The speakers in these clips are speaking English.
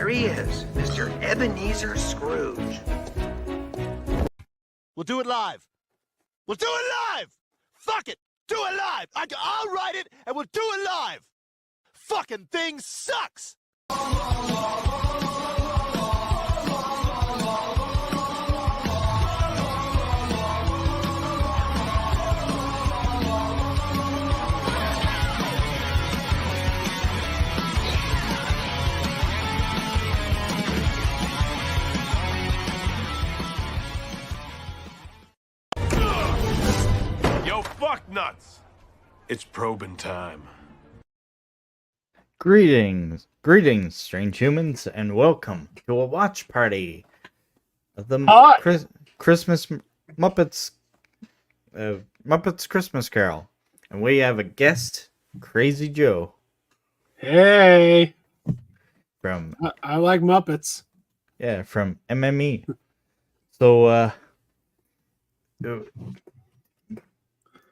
there he is, Mr. Ebenezer Scrooge. We'll do it live. We'll do it live! Fuck it! Do it live! I'll write it, and we'll do it live! Fucking thing sucks! Yo, fuck nuts! It's probing time. Greetings, strange humans, and welcome to a watch party of the Christmas Muppets Christmas Carol, and we have a guest, Crazy Joe. Hey, From I like Muppets. from MME. So,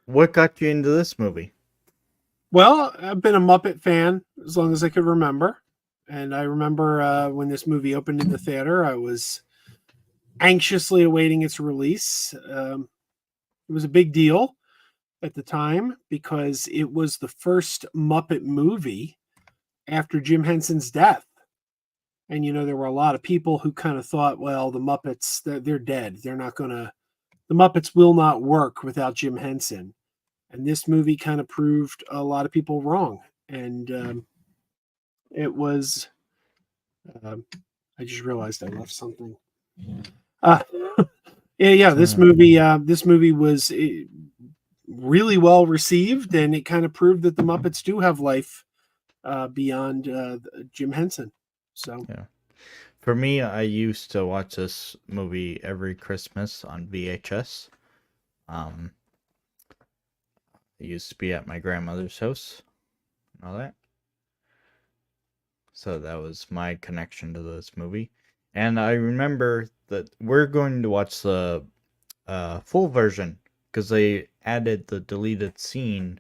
what got you into this movie? Well, I've been a Muppet fan as long as I could remember. And I remember when this movie opened in the theater, I was anxiously awaiting its release. It was a big deal at the time because it was the first Muppet movie after Jim Henson's death. And, you know, there were a lot of people who kind of thought, well, the Muppets, they're dead. The Muppets will not work without Jim Henson. And this movie kind of proved a lot of people wrong. And it was, I just realized I left something. This movie was really well received, and it kind of proved that the Muppets do have life beyond Jim Henson. So, Yeah. For me, I used to watch this movie every Christmas on VHS. It used to be at my grandmother's house and all that. So that was my connection to this movie. And I remember that we're going to watch the full version because they added the deleted scene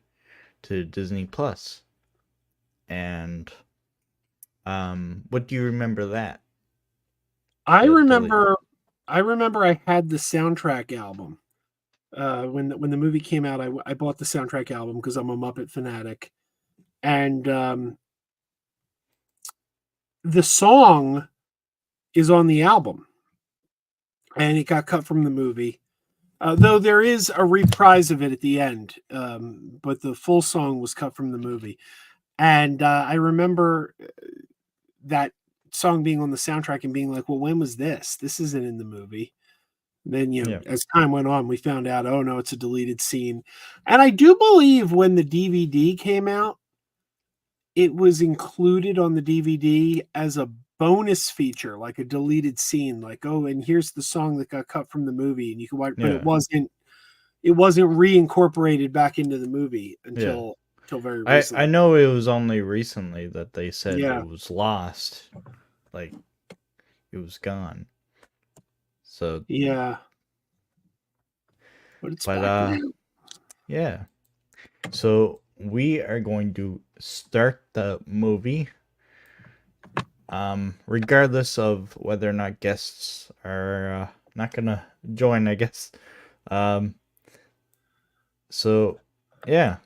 to Disney Plus. And what do you remember that? I remember I had the soundtrack album. When the movie came out, I bought the soundtrack album because I'm a Muppet fanatic, and the song is on the album, and it got cut from the movie. Though there is a reprise of it at the end, but the full song was cut from the movie, and I remember that song being on the soundtrack and being like, "Well, when was this? This isn't in the movie." Then, as time went on, we found out, oh no, it's a deleted scene. And I do believe when the DVD came out, it was included on the DVD as a bonus feature, like a deleted scene, like, oh, and here's the song that got cut from the movie, and you can watch, but it wasn't reincorporated back into the movie until very recently. I know it was only recently that they said it was lost, like it was gone. So but it's back now. So we are going to start the movie, regardless of whether or not guests are not gonna join, I guess. So yeah.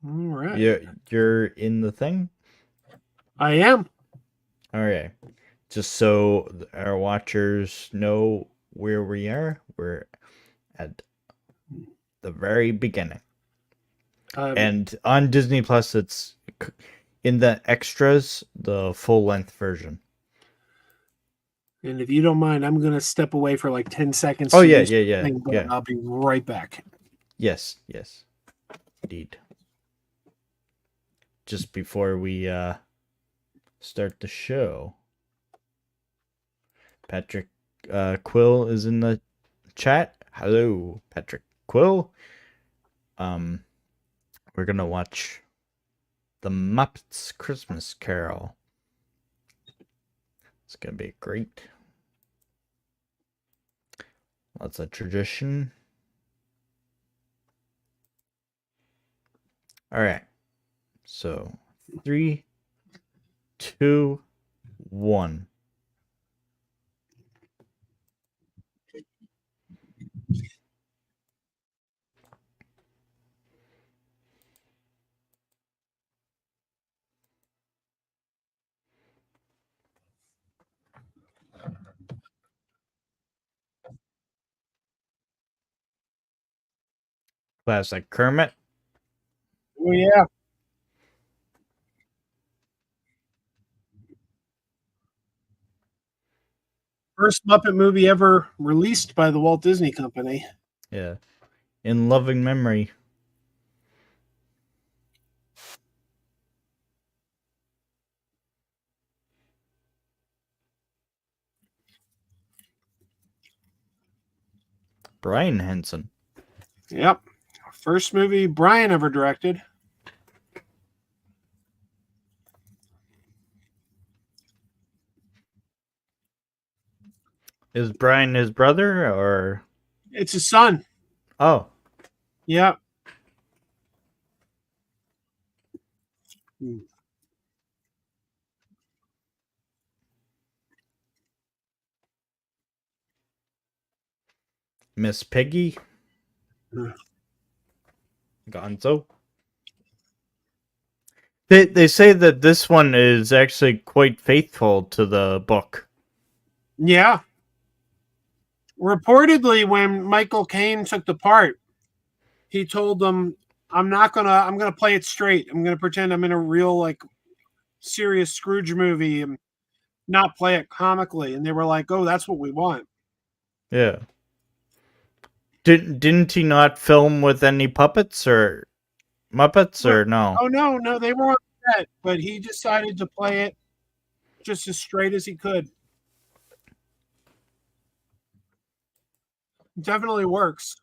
All right. You're in the thing? I am. All right. Just so our watchers know where we are, we're at the very beginning. And on Disney Plus, it's in the extras, the full-length version. And if you don't mind, I'm going to step away for like 10 seconds. Oh, yeah. I'll be right back. Yes. Indeed. Just before we start the show, Patrick Quill is in the chat. Hello, Patrick Quill. We're gonna watch the Muppets Christmas Carol. It's gonna be great. Lots of tradition. All right. So 3, 2, 1. Classic Kermit. Oh yeah. First Muppet movie ever released by the Walt Disney Company. Yeah. In loving memory. Brian Henson. Yep. First movie Brian ever directed. Is Brian his brother or? It's his son. Oh, Yep. Miss Piggy. Gonzo. They say that this one is actually quite faithful to the book. Yeah. Reportedly, when Michael Caine took the part, he told them, I'm gonna play it straight. I'm gonna pretend I'm in a real like serious Scrooge movie and not play it comically. And they were like, oh, that's what we want. Yeah. Didn't he not film with any puppets or Muppets or no? Oh no, they were on set, but he decided to play it just as straight as he could. Definitely works.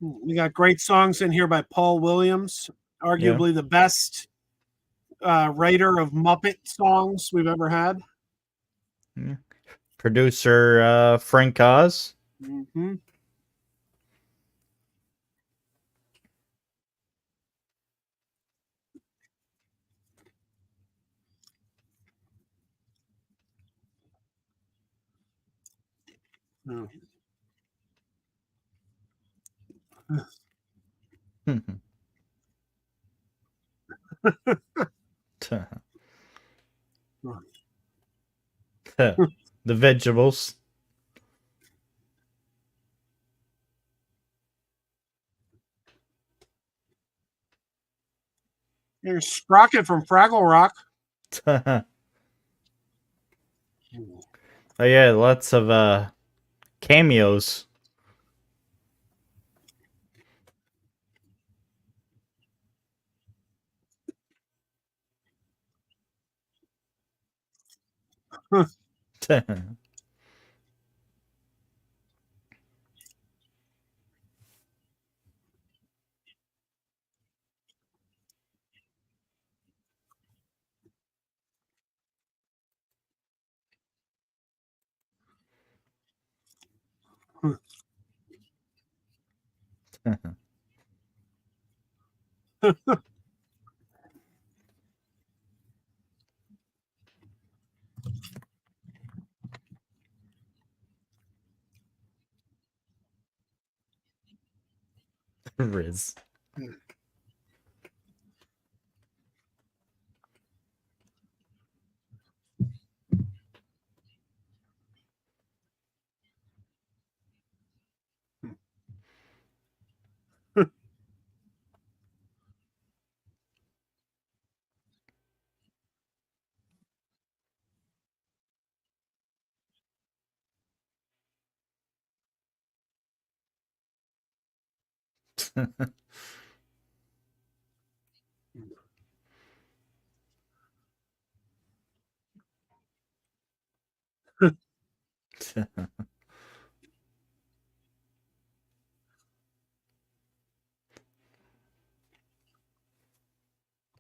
We got great songs in here by Paul Williams, Yeah. arguably the best writer of Muppet songs we've ever had. Yeah. Producer Frank Oz. Mm-hmm. The vegetables. Here's Sprocket from Fraggle Rock. Oh yeah, lots of cameos. That Riz.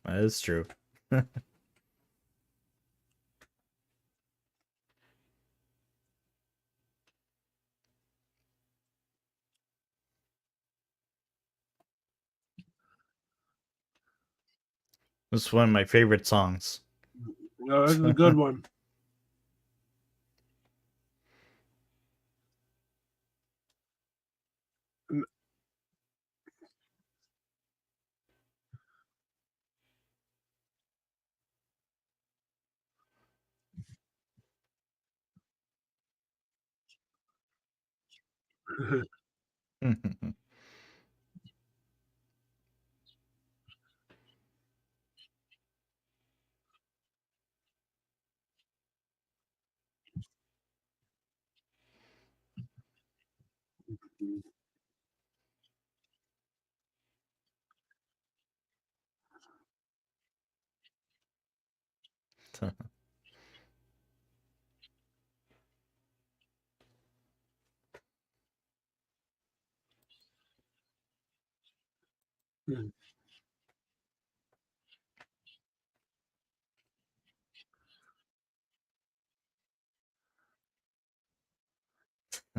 That is true. This is one of my favorite songs. No, this is a good one.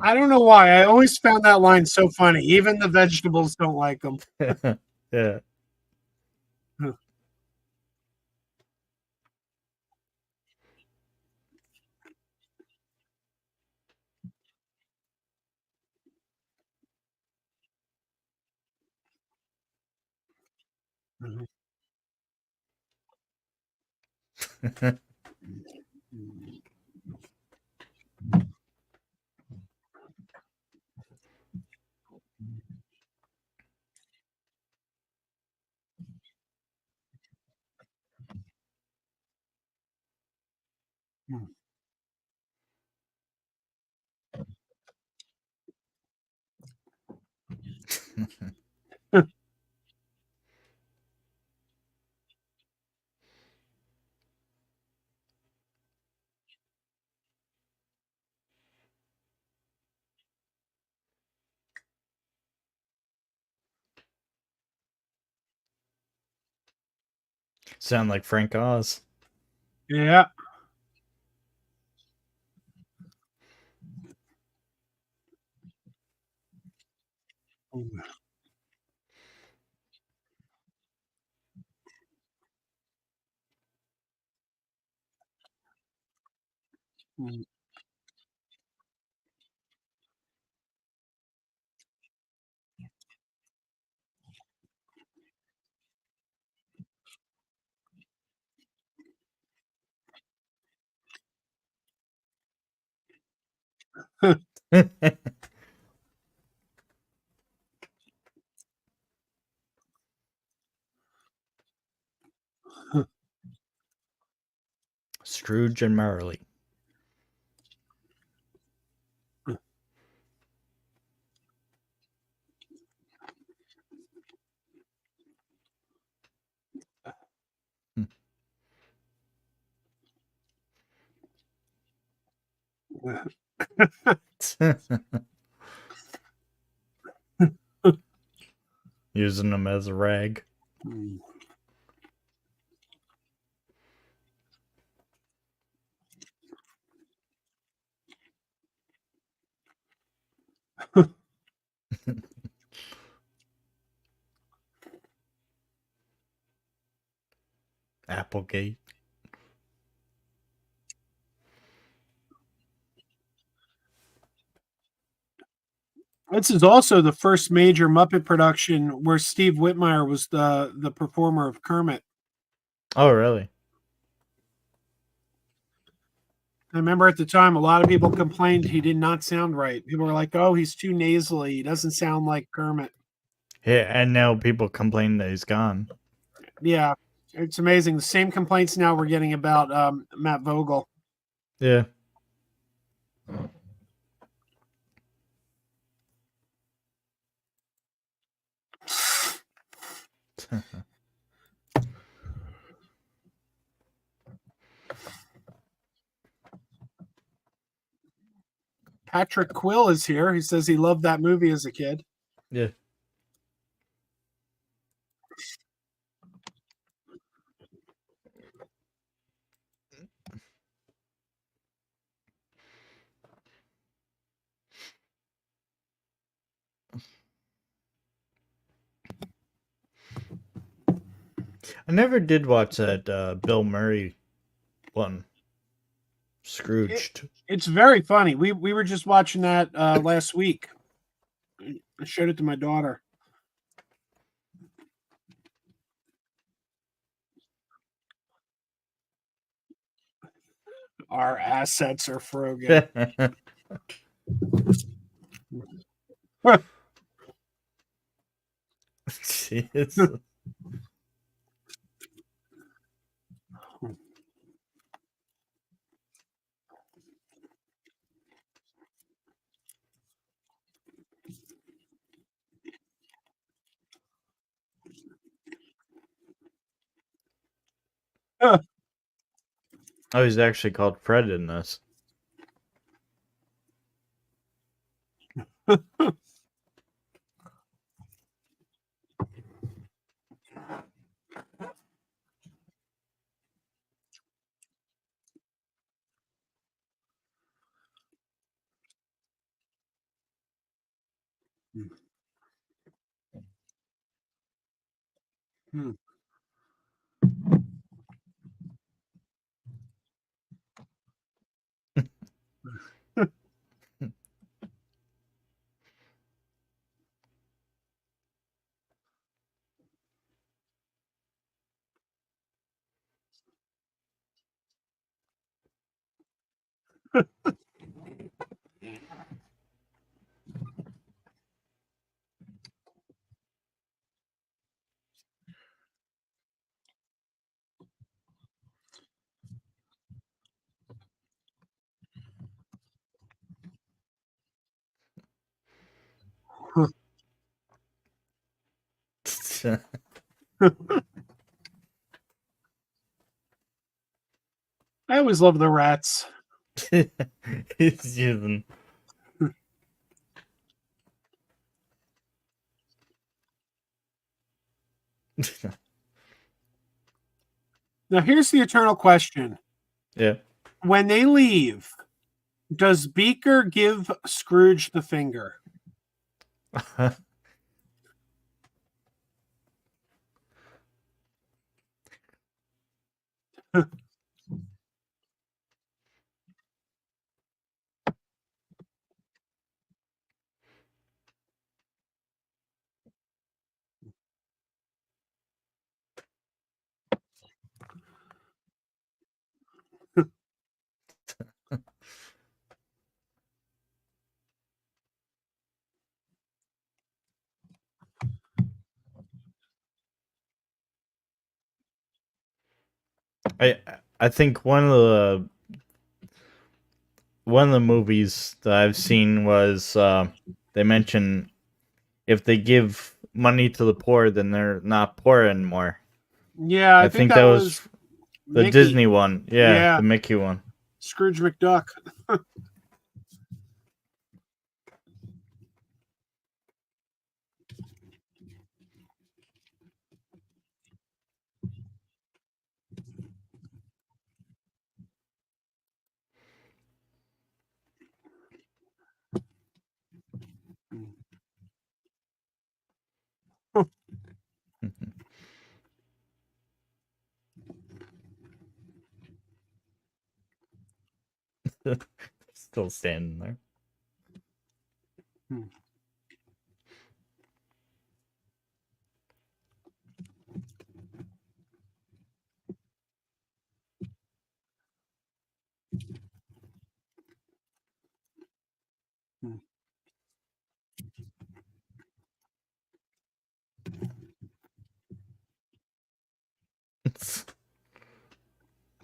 I don't know why. I always found that line so funny. Even the vegetables don't like them. Yeah. Sound like Frank Oz. Yeah. Scrooge and Marley. Using them as a rag. Applegate. This is also the first major Muppet production where Steve Whitmire was the performer of Kermit. Oh, really? I remember at the time a lot of people complained he did not sound right. People were like, "Oh, he's too nasally. He doesn't sound like Kermit." Yeah, and now people complain that he's gone. Yeah, it's amazing. The same complaints now we're getting about Matt Vogel. Yeah. Patrick Quill is here. He says he loved that movie as a kid. Yeah. I never did watch that Bill Murray one, Scrooged. It's very funny. We were just watching that last week. I showed it to my daughter. Our assets are Frogan. Jeez. Oh, he's actually called Fred in this. Hmm. I always love the rats. He's using. Now here's the eternal question. Yeah. When they leave, does Beaker give Scrooge the finger? I think one of the movies that I've seen was they mention if they give money to the poor, then they're not poor anymore. Yeah, I think think that that was the Mickey. Disney one. Yeah, Yeah. the Mickey one. Scrooge McDuck. Still standing there. Hmm.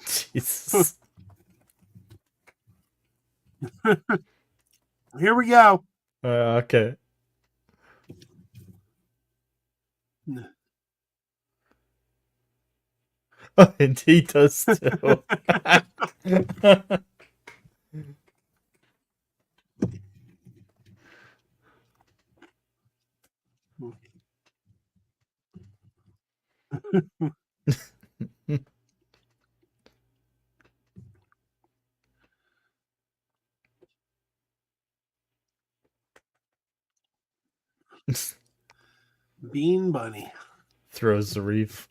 Jesus. Here we go. Okay. Oh, and he does too. Bean Bunny. Throws the reef.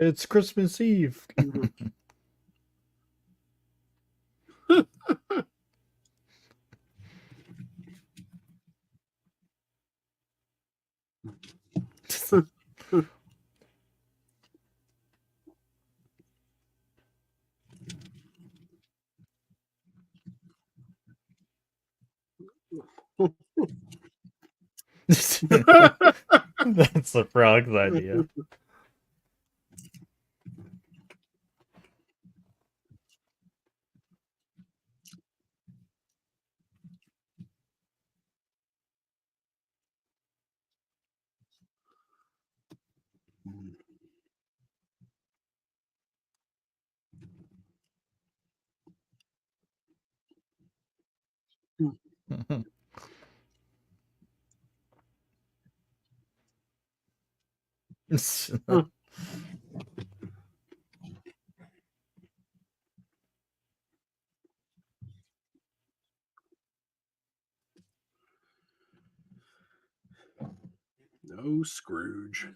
It's Christmas Eve. That's the frog's idea. No Scrooge.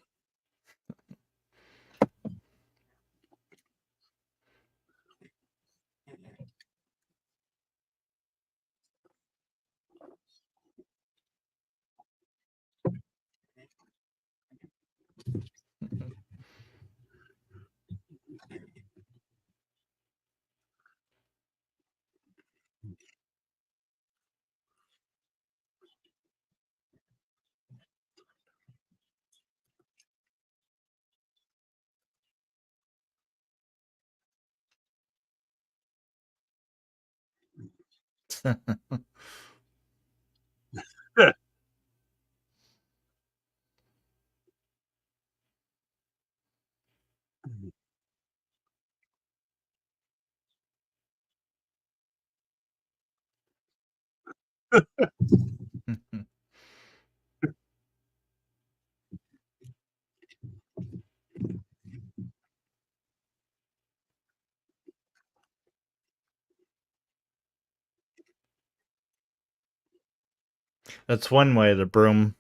That's one way to broom.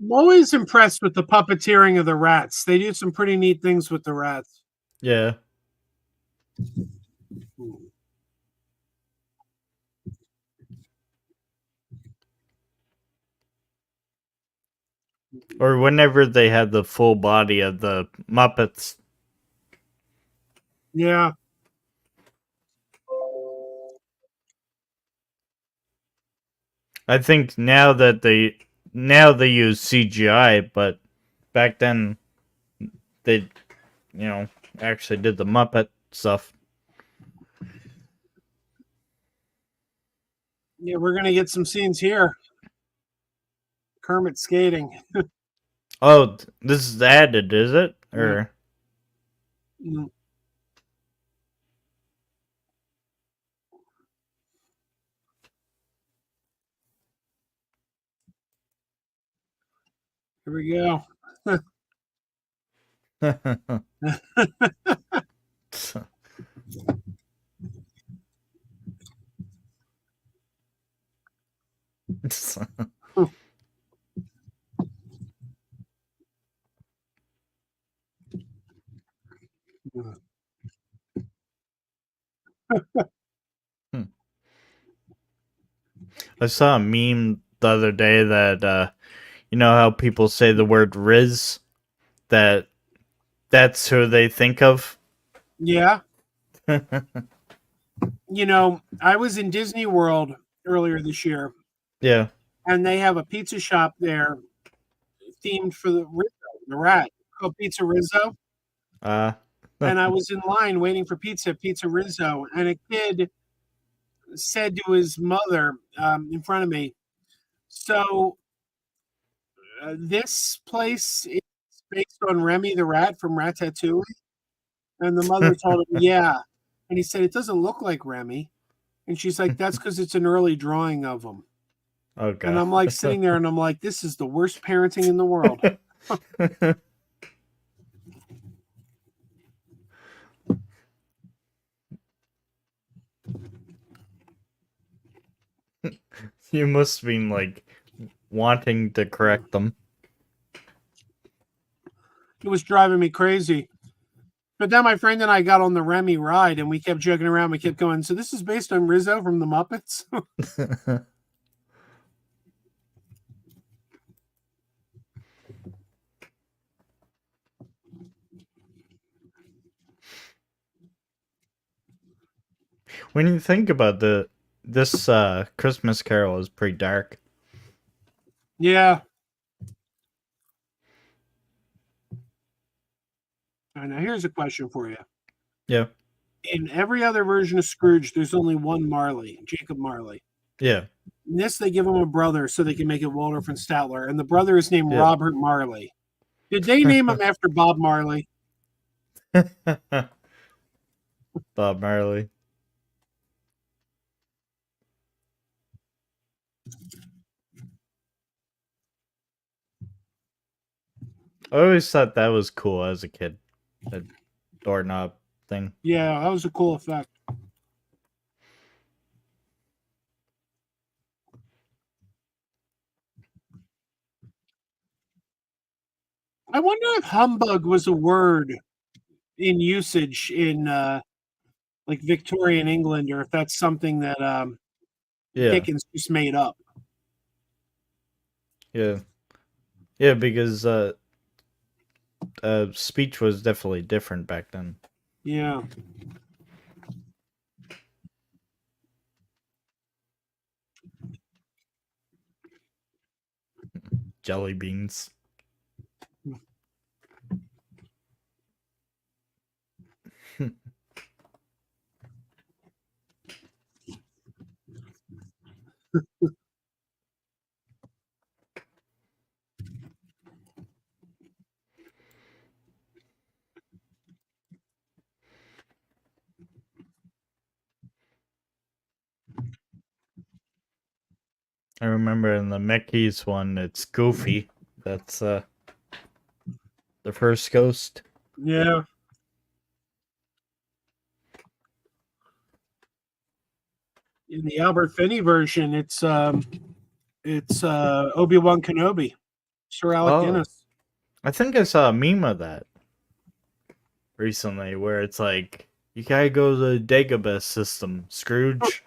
I'm always impressed with the puppeteering of the rats. They do some pretty neat things with the rats. Yeah. Or whenever they had the full body of the Muppets. Yeah. I think now they use CGI, but back then they actually did the Muppet stuff. Yeah, we're gonna get some scenes here. Kermit skating. Oh, this is added, is it? Or Mm. Here we go. I saw a meme the other day that you know how people say the word Riz, that's who they think of. Yeah. You know, I was in Disney World earlier this year, Yeah. and they have a pizza shop there themed for the Rizzo, the rat, called Pizza Rizzo. Uh And I was in line waiting for pizza, Pizza Rizzo, and a kid said to his mother in front of me, "So This place is based on Remy the rat from Ratatouille. And the mother told him, yeah. And he said, it doesn't look like Remy. And she's like, that's because it's an early drawing of him. Okay. And I'm like sitting there and I'm like, this is the worst parenting in the world. You must have been like wanting to correct them. It was driving me crazy. But then my friend and I got on the Remy ride and we kept joking around. We kept going, so this is based on Rizzo from the Muppets? When you think about this Christmas Carol is pretty dark. Yeah. All right, now here's a question for you. Yeah. In every other version of Scrooge, there's only one Marley, Jacob Marley. Yeah. In this, they give him a brother so they can make it Waldorf and Statler, and the brother is named Yeah. Robert Marley. Did they name him after Bob Marley? Bob Marley. I always thought that was cool as a kid. That doorknob thing. Yeah, that was a cool effect. I wonder if humbug was a word in usage in like Victorian England, or if that's something that Yeah. Dickens just made up. Yeah. Yeah, because speech was definitely different back then. Yeah. Jelly beans. I remember in the Mickey's one, it's Goofy. That's the first ghost. Yeah. In the Albert Finney version, it's Obi-Wan Kenobi, Sir Alec Oh. Guinness. I think I saw a meme of that recently where it's like, you gotta go to the Dagobah system, Scrooge.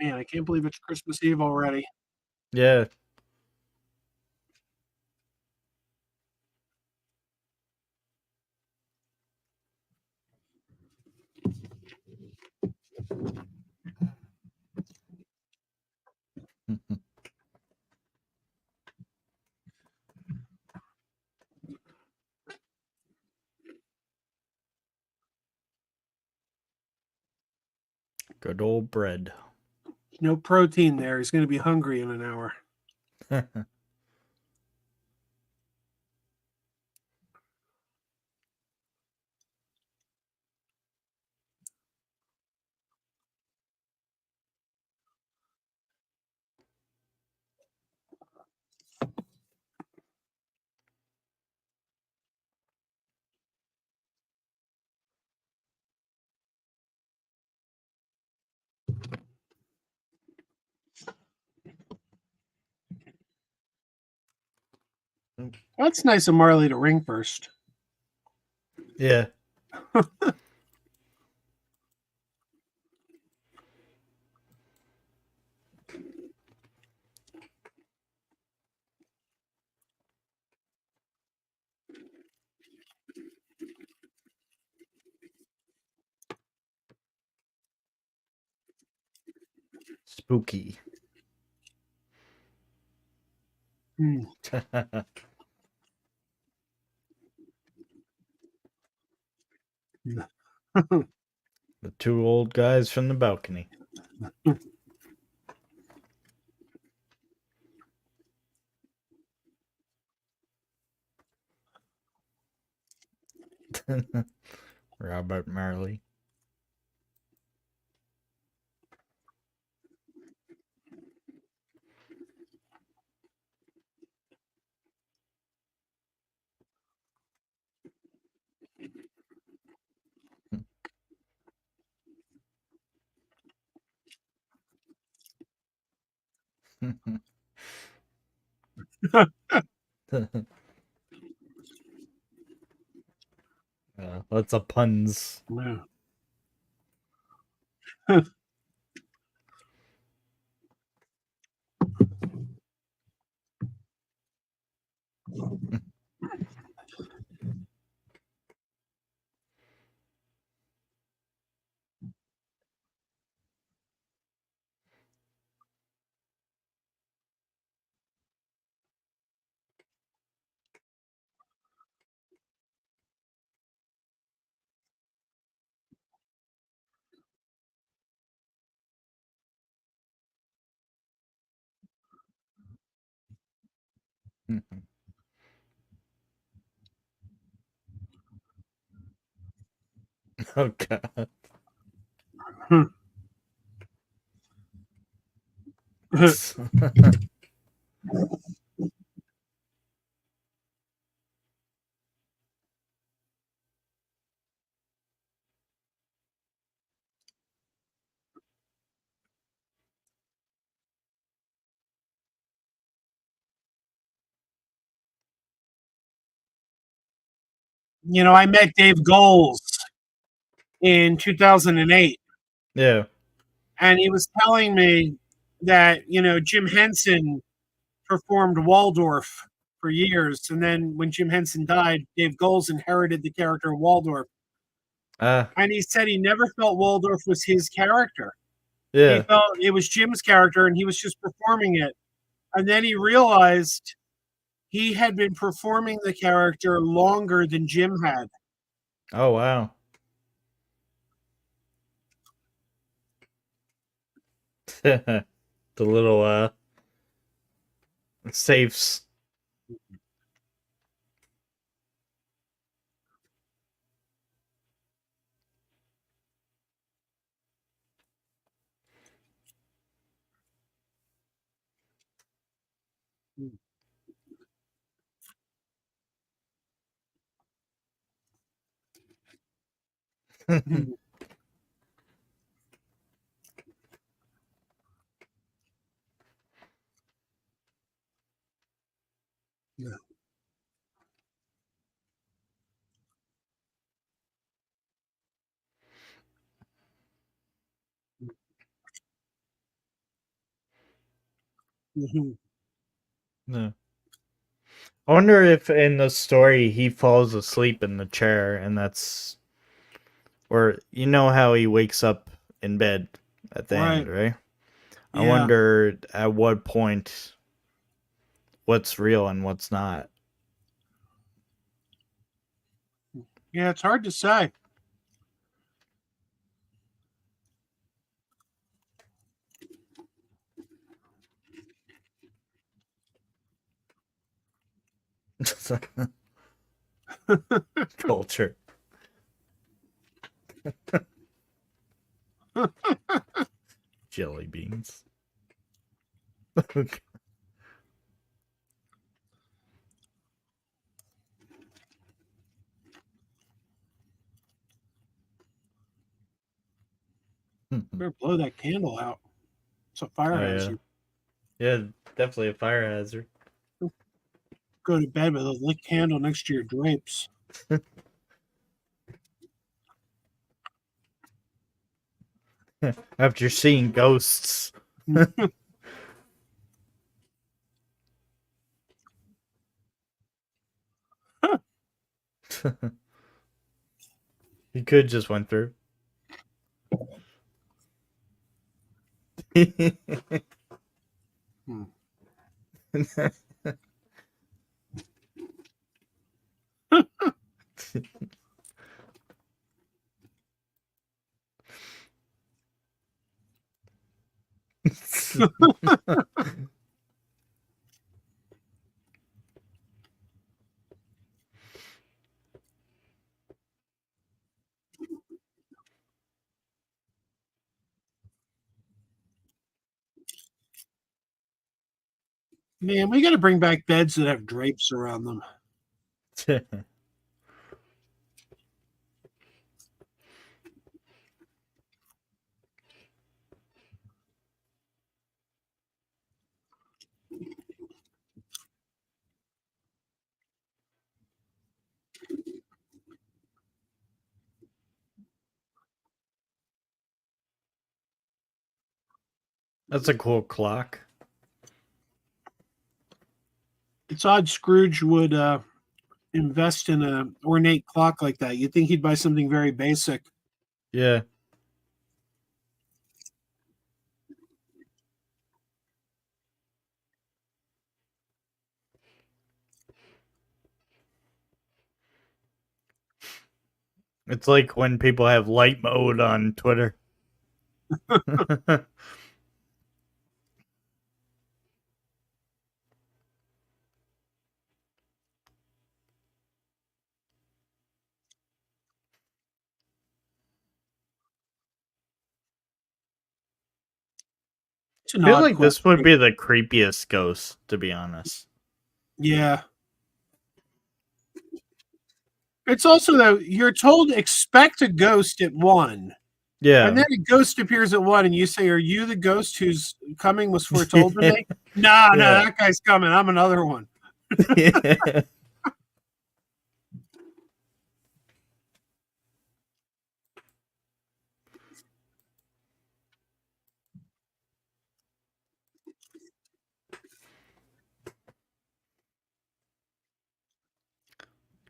Man, I can't believe it's Christmas Eve already. Yeah. Good old bread. No protein there. He's going to be hungry in an hour. That's nice of Marley to ring first. Yeah. Spooky. Hmm. The two old guys from the balcony. Robert Marley. Lots of puns. Yeah. Oh god. I met Dave Goles in 2008, Yeah. and he was telling me that, Jim Henson performed Waldorf for years. And then when Jim Henson died, Dave Goles inherited the character of Waldorf. And he said he never felt Waldorf was his character. He Yeah. felt it was Jim's character and he was just performing it. And then he realized he had been performing the character longer than Jim had. Oh wow. The little safes. Yeah. Mhm. Yeah. I wonder if in the story he falls asleep in the chair and that's or you know how he wakes up in bed at the Right. end, right? I Yeah. wonder at what point what's real and what's not. Yeah, it's hard to say. Culture. Jelly beans. Better blow that candle out. It's a fire Oh yeah. hazard. Yeah, definitely a fire hazard. Go to bed with a lit candle next to your drapes. After seeing ghosts. He could just went through. Hmm. Man, we got to bring back beds that have drapes around them. That's a cool clock. It's odd Scrooge would invest in an ornate clock like that. You'd think he'd buy something very basic. Yeah. It's like when people have light mode on Twitter. It's an I feel odd like this would question. be the creepiest ghost, to be honest. Yeah. It's also though you're told expect a ghost at 1. And Yeah. then a ghost appears at 1 and you say, "Are you the ghost whose coming was foretold to me?" No, no, Yeah. that guy's coming. I'm another one.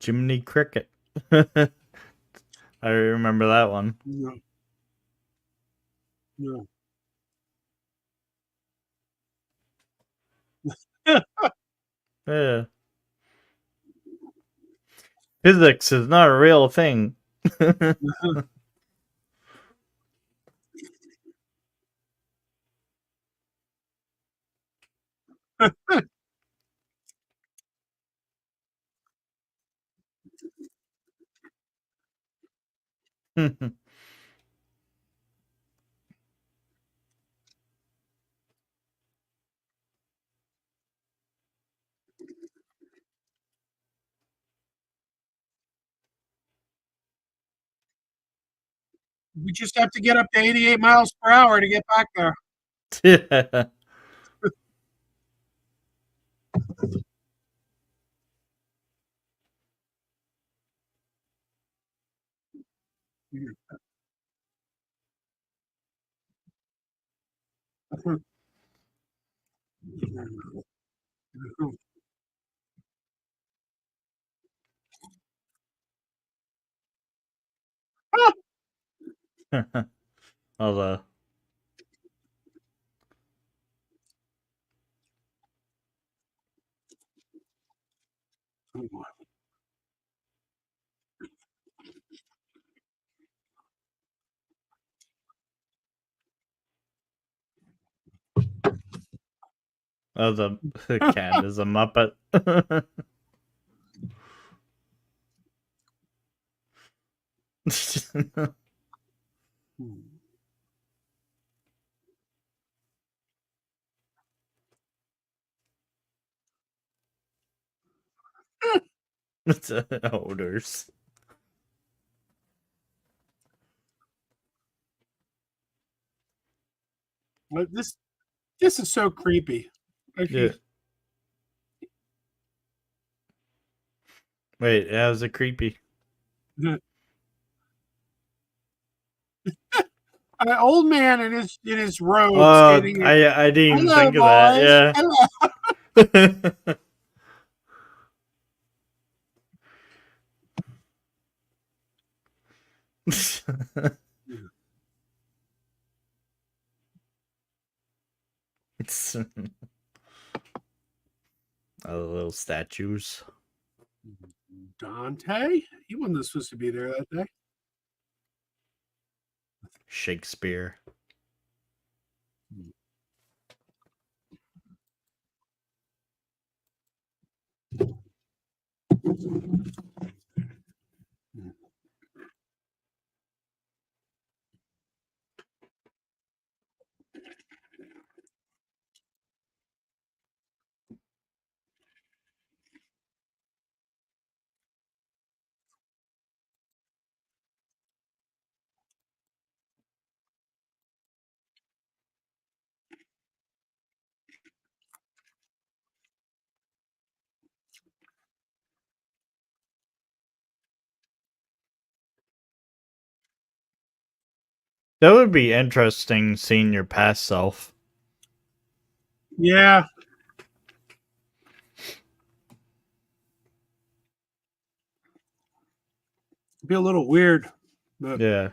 Jiminy Cricket. I remember that one. No, no. Yeah. Physics is not a real thing. We just have to get up to 88 miles per hour to get back there. Yeah. Although the cat is a Muppet. Odors. This is so creepy. Yeah. Actually, Wait, how's it creepy? an old man in his robe Oh, standing there. I didn't even Hello, think of that. boys. Yeah. Hello. Little statues. Dante? He wasn't supposed to be there that day. Shakespeare. That would be interesting seeing your past self. Yeah. Be a little weird. But Yeah.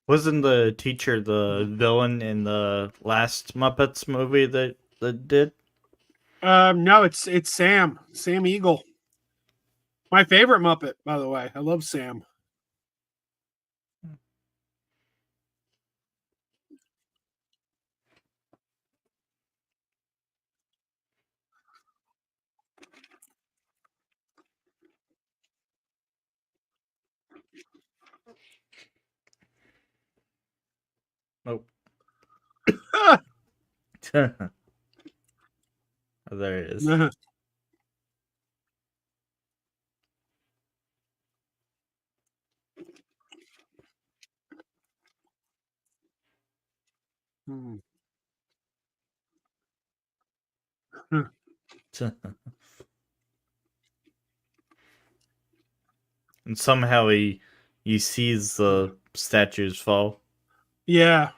Wasn't the teacher the villain in the last Muppets movie that did? no, it's Sam. Sam Eagle. My favorite Muppet, by the way. I love Sam. Nope. Oh, there it is. Hmm. And somehow he sees the statues fall. Yeah.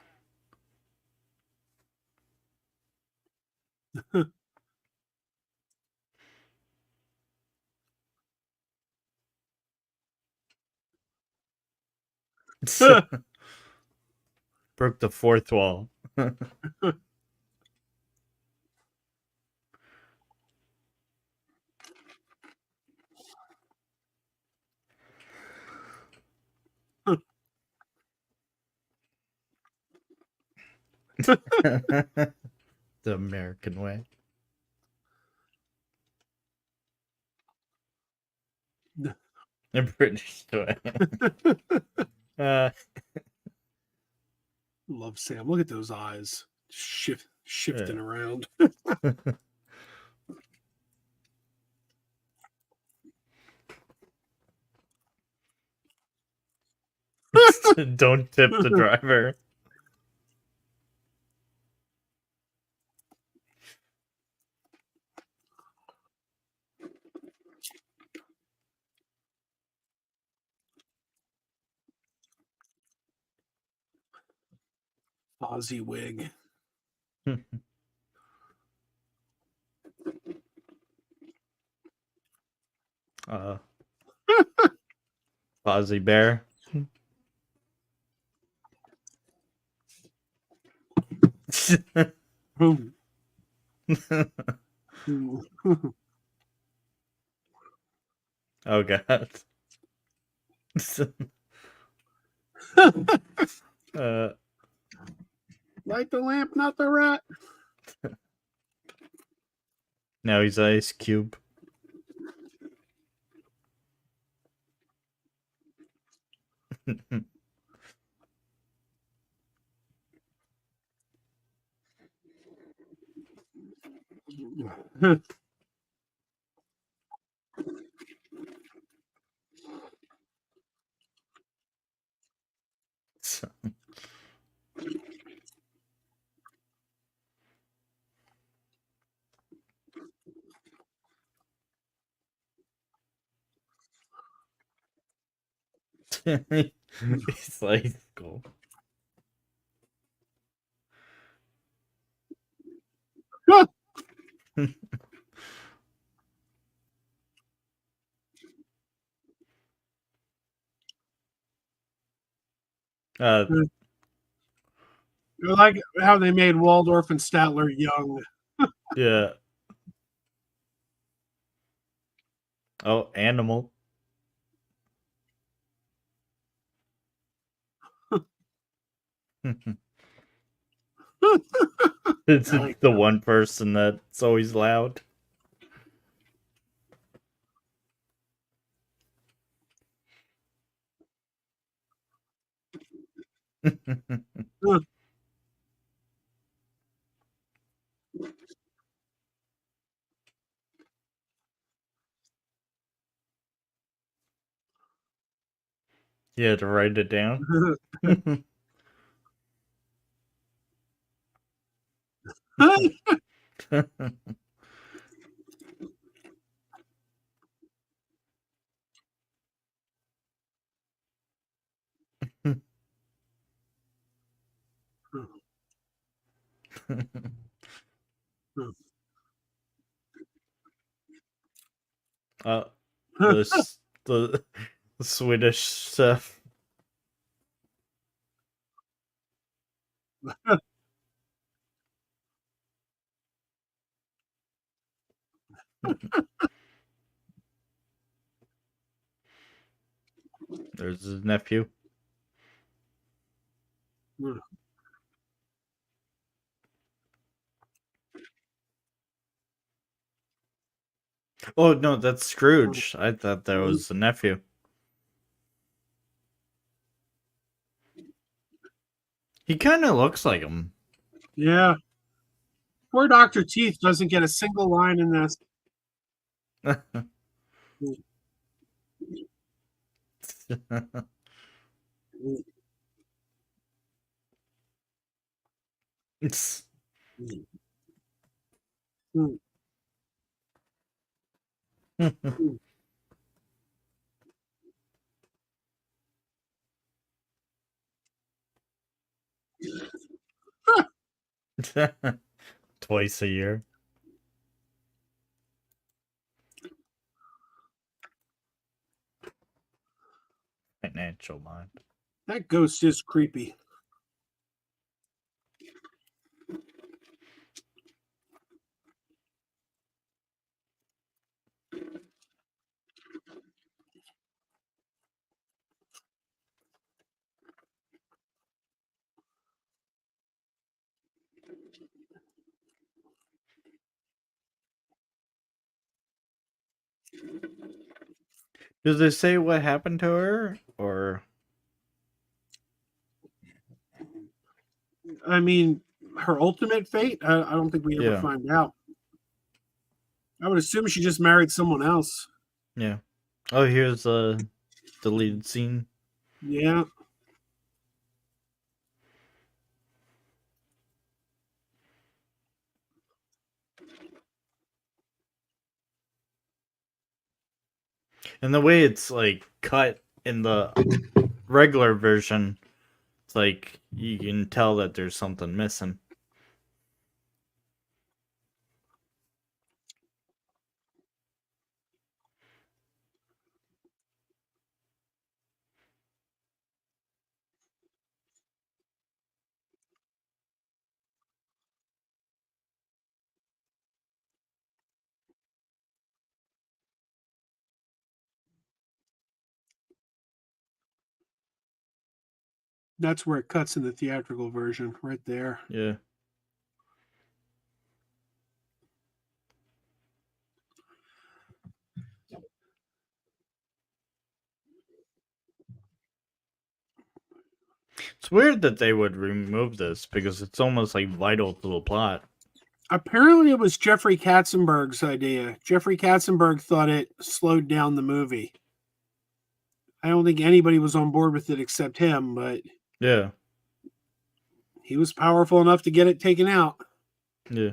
Broke the fourth wall. The American way. The British way. uh, Love Sam. Look at those eyes. Shifting Yeah. around. Don't tip the driver. Aussie wig. uh, Fozzie Bear. Oh god. uh, Light the lamp, not the rat. now he's Ice Cube. So- It's like cool. Uh, I like how they made Waldorf and Statler young. yeah. Oh, animal. It's I like the one person that's always loud. that. You had to write it down. uh, the Swedish stuff. There's his nephew. Oh no, that's Scrooge. I thought that was the nephew. He kind of looks like him. Yeah. Poor Dr. Teeth doesn't get a single line in this. It's twice a year. Financial mind. That ghost is creepy. Does they say what happened to her, or I mean, her ultimate fate? I don't think we ever yeah, find out. I would assume she just married someone else. yeah? Oh, here's a deleted scene. Yeah. And the way it's like cut in the regular version, it's like you can tell that there's something missing. That's where it cuts in the theatrical version, right there. Yeah. It's weird that they would remove this because it's almost like vital to the plot. Apparently, it was Jeffrey Katzenberg's idea. Jeffrey Katzenberg thought it slowed down the movie. I don't think anybody was on board with it except him, but Yeah. He was powerful enough to get it taken out. Yeah.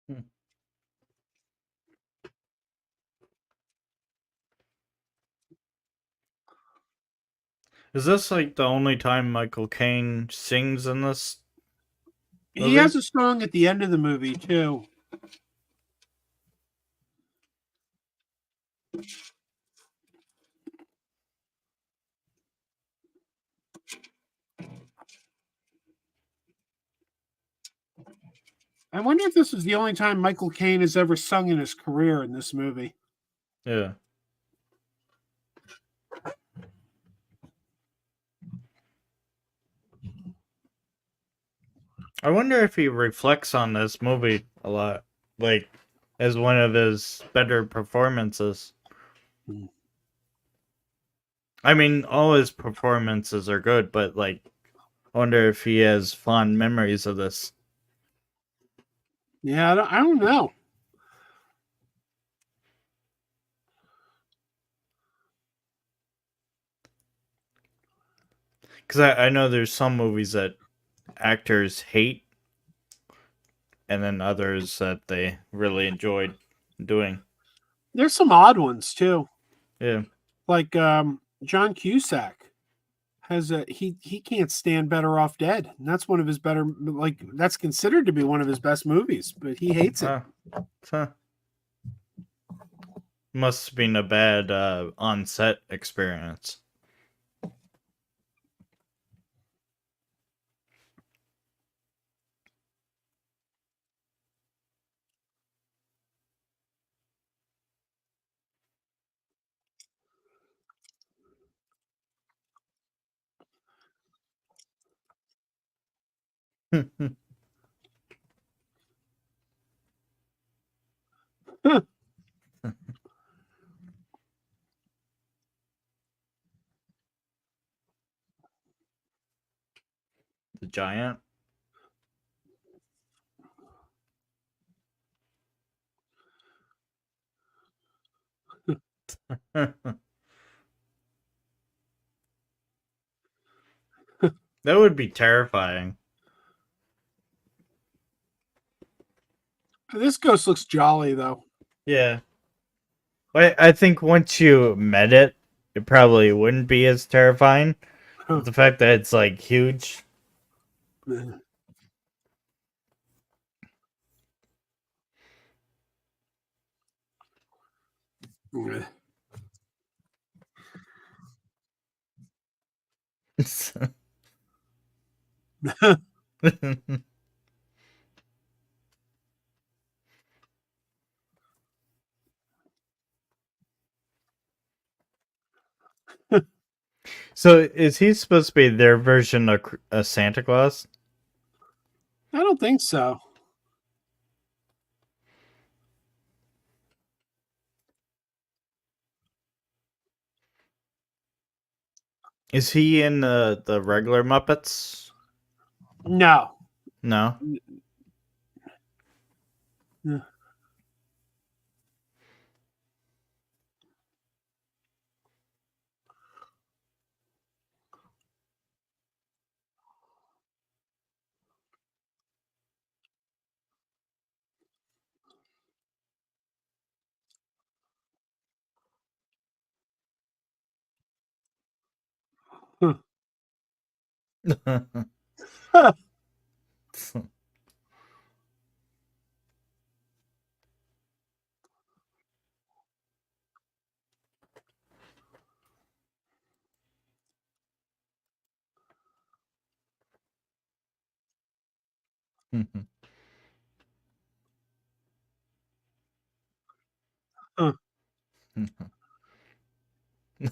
Hmm. Is this like the only time Michael Caine sings in this He movie? has a song at the end of the movie too. I wonder if this is the only time Michael Caine has ever sung in his career in this movie. Yeah. I wonder if he reflects on this movie a lot, like as one of his better performances. Hmm. I mean, all his performances are good, but like, I wonder if he has fond memories of this. Yeah, I don't know. Because I know there's some movies that actors hate, and then others that they really enjoyed doing. There's some odd ones too, Yeah. like John Cusack has a he can't stand Better Off Dead, and that's one of his better, like that's considered to be one of his best movies, but he hates it. Huh. Must have been a bad on-set experience. The giant. That would be terrifying. This ghost looks jolly though. Yeah. I think once you met it, it probably wouldn't be as terrifying. Huh. But the fact that it's like huge. So is he supposed to be their version of a Santa Claus? I don't think so. Is he in the regular Muppets? No. No.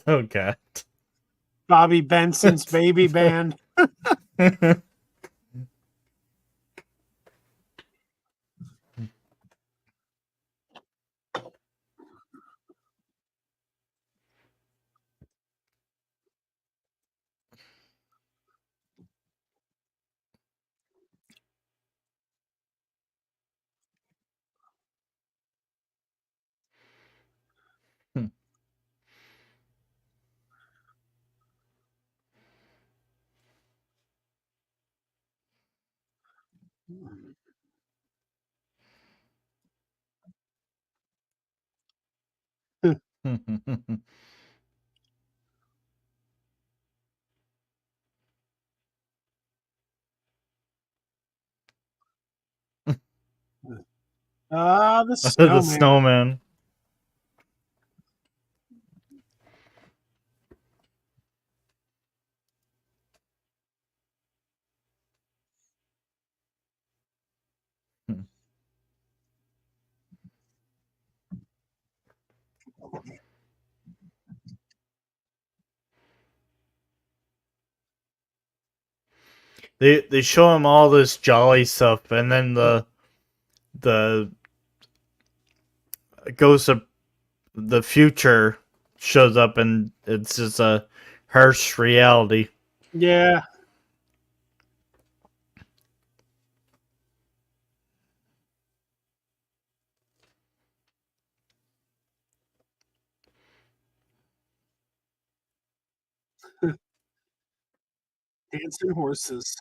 Oh god. Bobby Benson's baby band. The The snowman. snowman. They show him all this jolly stuff, and then the ghost of the future shows up, and it's just a harsh reality. Yeah. Dancing horses.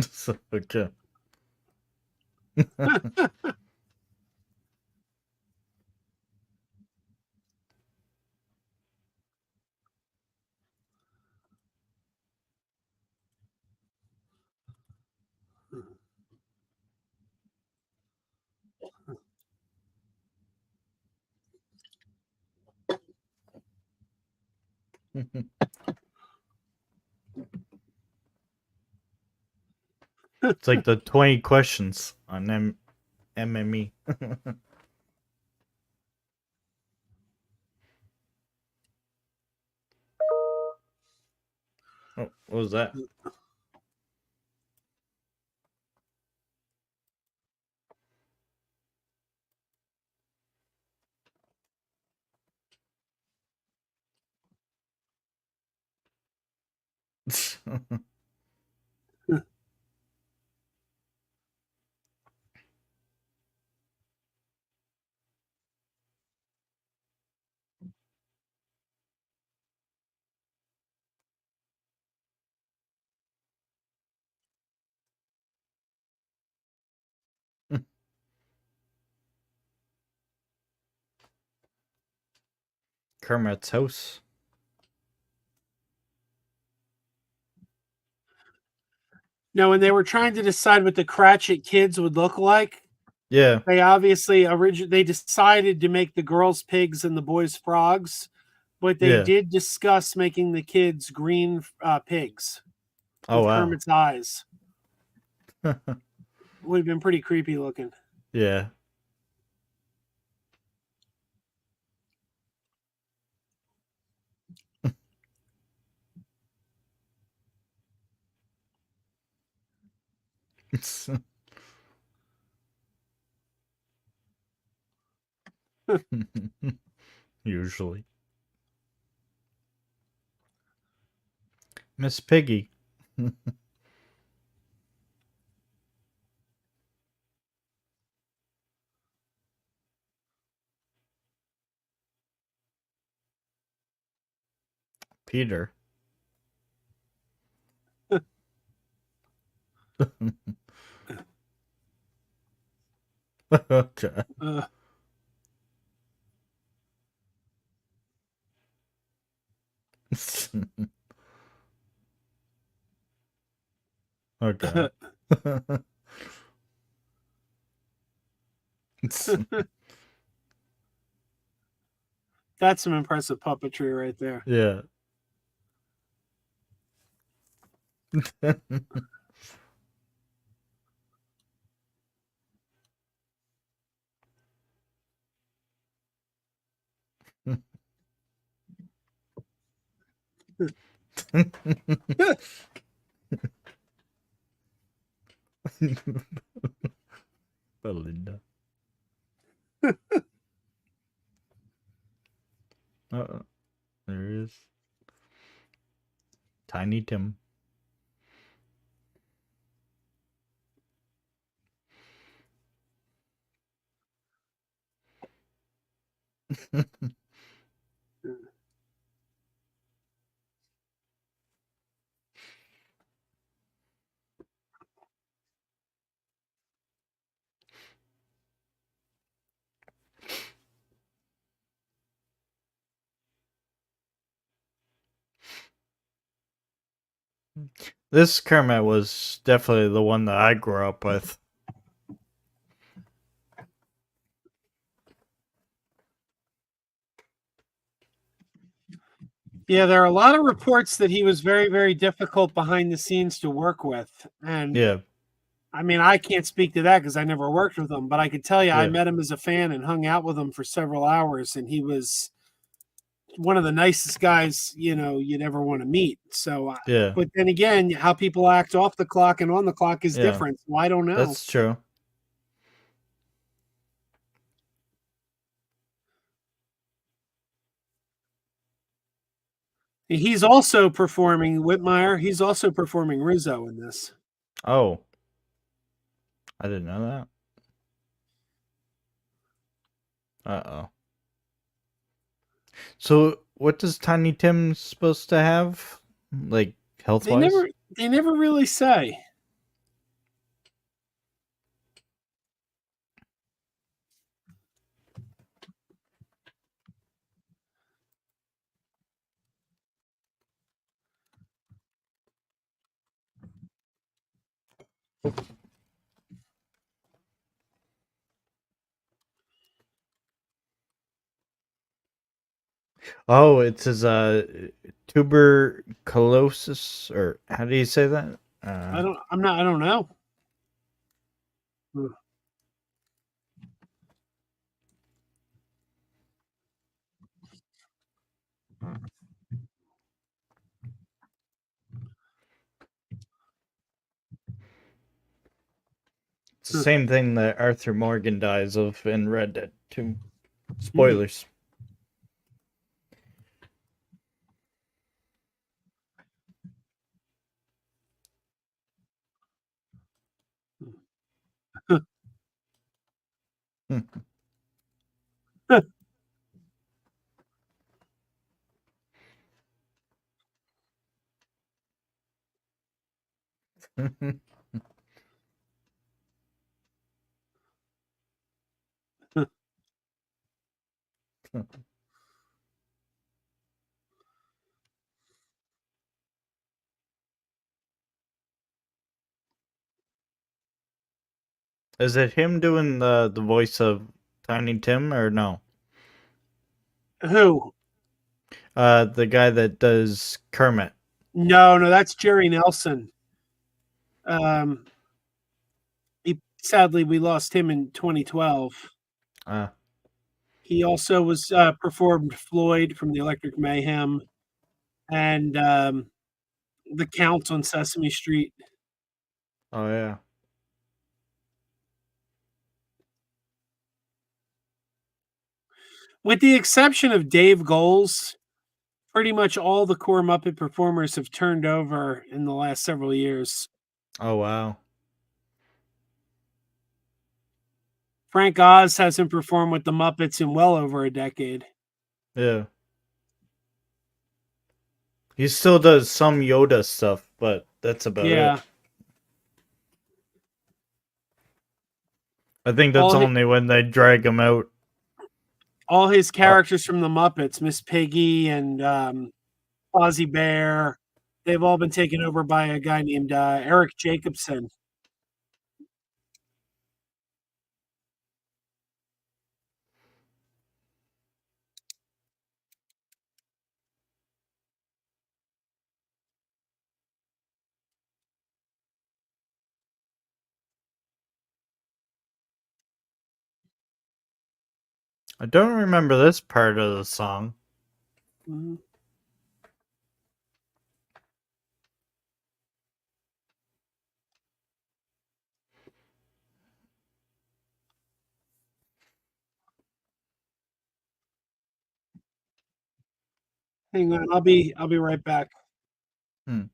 So, okay. It's like the 20 questions on MME. Oh, what was that? Kermit's house. Now, when they were trying to decide what the Cratchit kids would look like, Yeah, they obviously they decided to make the girls pigs and the boys frogs, but they yeah. did discuss making the kids green pigs Oh with wow. Kermit's eyes. Would have been pretty creepy looking. Yeah. Usually. Miss Piggy. Peter. Okay. Uh, Okay. that's some impressive puppetry right there. Yeah. Belinda. There he is. Tiny Tim. This Kermit was definitely the one that I grew up with. Yeah, there are a lot of reports that he was very, very difficult behind the scenes to work with. And Yeah. I mean, I can't speak to that because I never worked with him, but I could tell you I Yeah. met him as a fan and hung out with him for several hours, and he was one of the nicest guys, you'd ever want to meet. So, Yeah. but then again, how people act off the clock and on the clock is Yeah. different. So I don't know. That's true. He's also performing Whitmire. He's also performing Rizzo in this. Oh. I didn't know that. Uh-oh. So, what does Tiny Tim supposed to have? Like, They health-wise? never really say. Oh, it says tuberculosis, or how do you say that? I don't know. It's the same thing that Arthur Morgan dies of in Red Dead 2. Hmm. Spoilers. Is it him doing the voice of Tiny Tim or no? Who? The guy that does Kermit. No, that's Jerry Nelson. Sadly, we lost him in 2012. Uh, He also was performed Floyd from the Electric Mayhem and the Count on Sesame Street. oh yeah. With the exception of Dave Goles, pretty much all the core Muppet performers have turned over in the last several years. Oh wow. Frank Oz hasn't performed with the Muppets in well over a decade. Yeah. He still does some Yoda stuff, but that's about Yeah. it. I think that's All hi- only when they drag him out. All his characters from the Muppets, Miss Piggy and Fozzie Bear, they've all been taken over by a guy named Eric Jacobson. I don't remember this part of the song. Mhm. Hang on, I'll be right back. Hmm.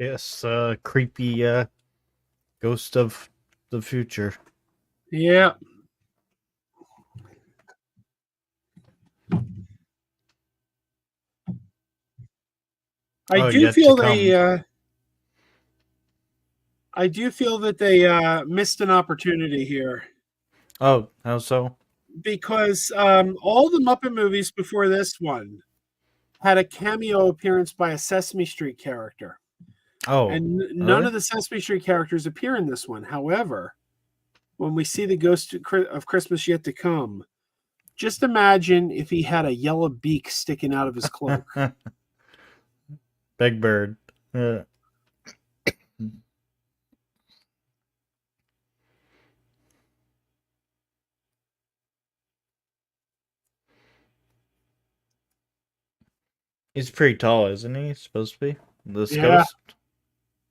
Yes, creepy ghost of the future. Yeah. I Oh, do yet to feel come. I do feel that they missed an opportunity here Oh, how so? because all the Muppet movies before this one had a cameo appearance by a Sesame Street character. Oh, And none really? of the Sesame Street characters appear in this one. However, when we see the Ghost of Christmas Yet to Come, Just imagine if he had a yellow beak sticking out of his cloak. Big Bird. He's pretty tall, isn't he? Supposed to be this Yeah. ghost.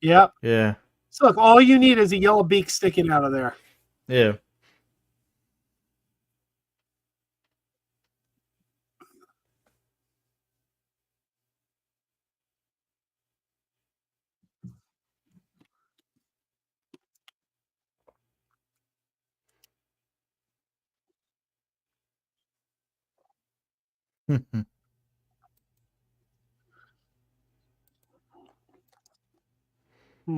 Yep. Yeah. So look, all you need is a yellow beak sticking out of there. Yeah. Hmm.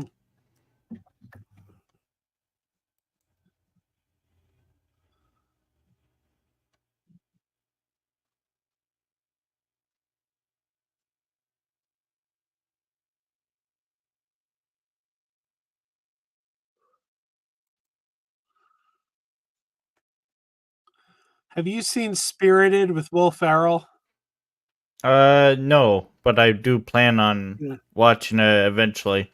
Have you seen Spirited with Will Ferrell? No, but I do plan on Yeah. watching it eventually.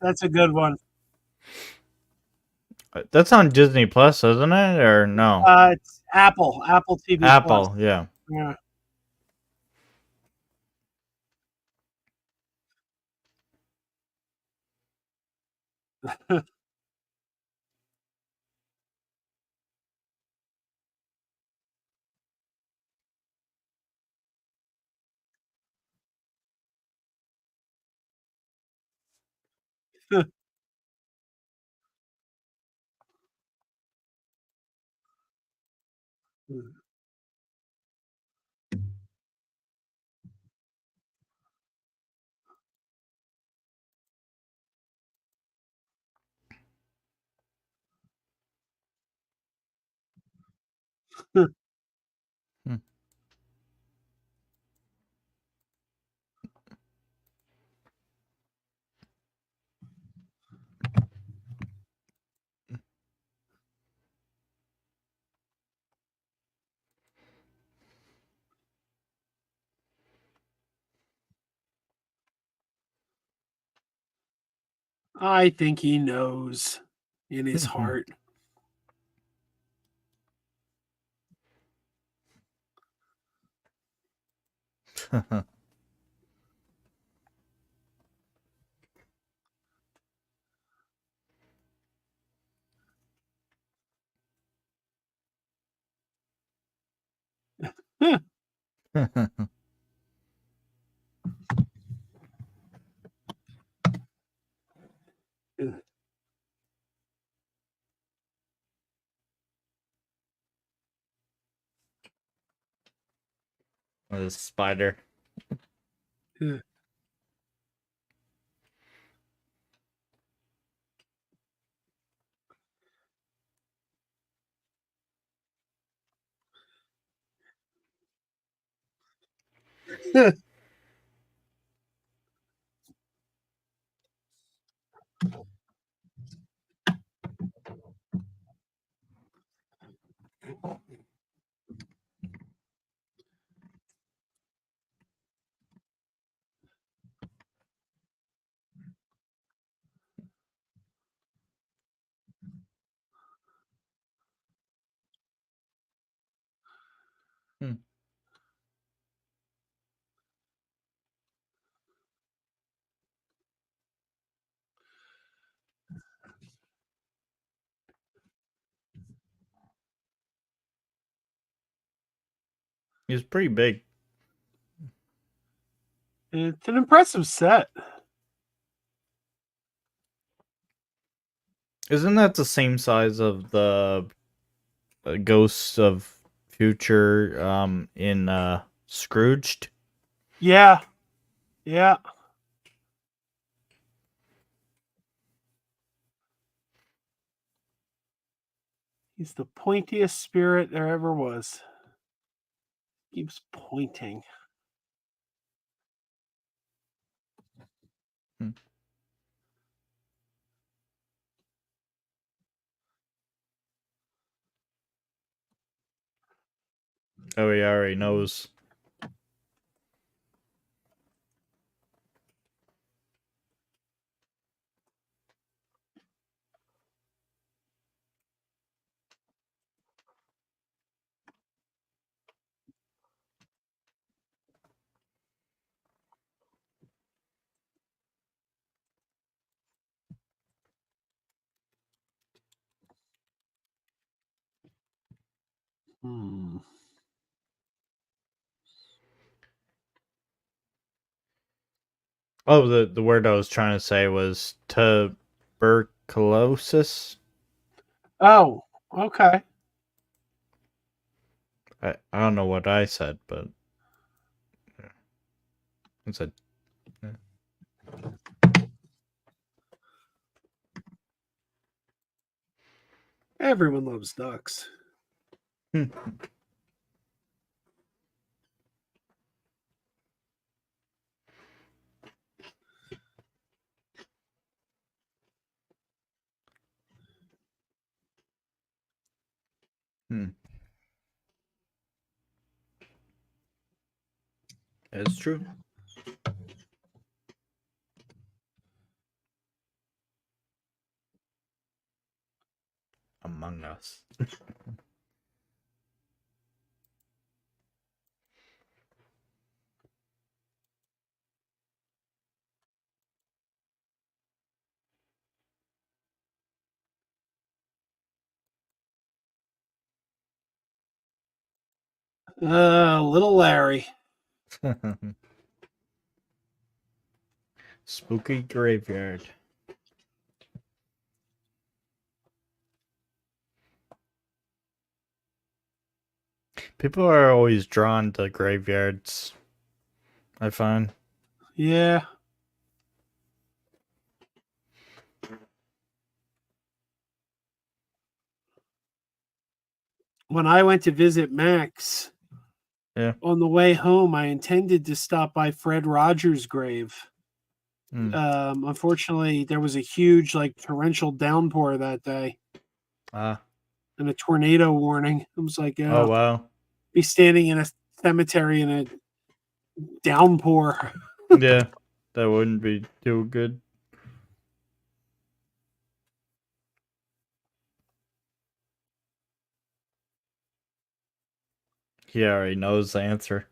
That's a good one. That's on Disney Plus, isn't it? Or no? It's Apple TV Plus. Apple, yeah. Yeah. Hmm. I think he knows in his heart. With a spider. Hmm. He's pretty big. It's an impressive set. Isn't that the same size of the Ghosts of Future in Scrooged? Yeah. Yeah. He's the pointiest spirit there ever was. Keeps pointing. Hmm. Oh, he already knows. Hmm. Oh, the word I was trying to say was tuberculosis. Oh, okay. I don't know what I said, but I said. Everyone loves ducks. Hmm. Hmm. It's true. Among Us. Little Larry. Spooky graveyard. People are always drawn to graveyards, I find. Yeah. When I went to visit Max, Yeah. on the way home, I intended to stop by Fred Rogers' grave. Hmm. Unfortunately, there was a huge, like, torrential downpour that day Ah. and a tornado warning. I was like, Oh, oh, wow. be standing in a cemetery in a downpour. Yeah. That wouldn't be too good. He already knows the answer.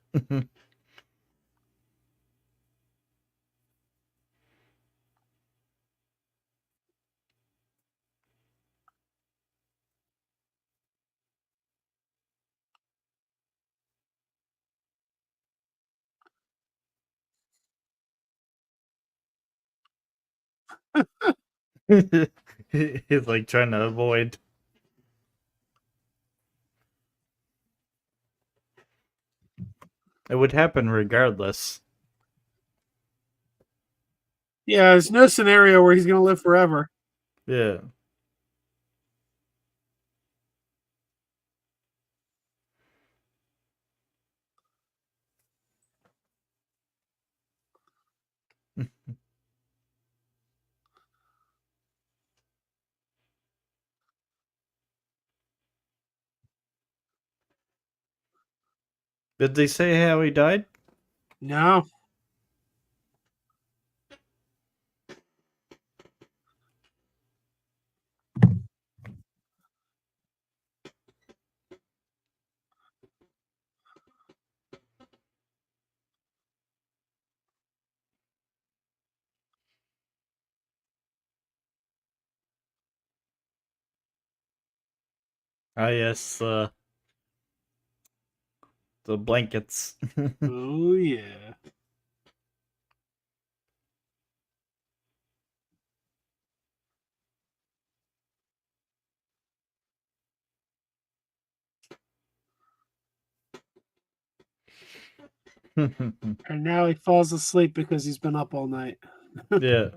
He's like trying to avoid. It would happen regardless. Yeah, there's no scenario where he's going to live forever. Yeah. Did they say how he died? No. Ah, yes, the blankets. Oh, yeah. And now he falls asleep because he's been up all night. Yeah.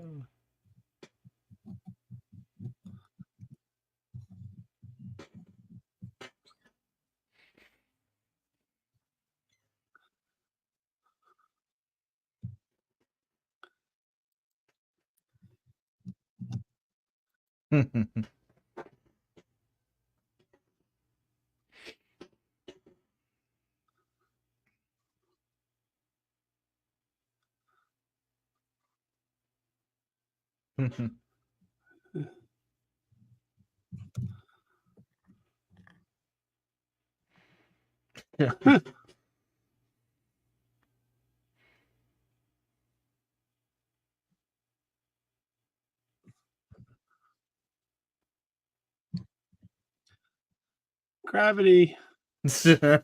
Gravity. Oh,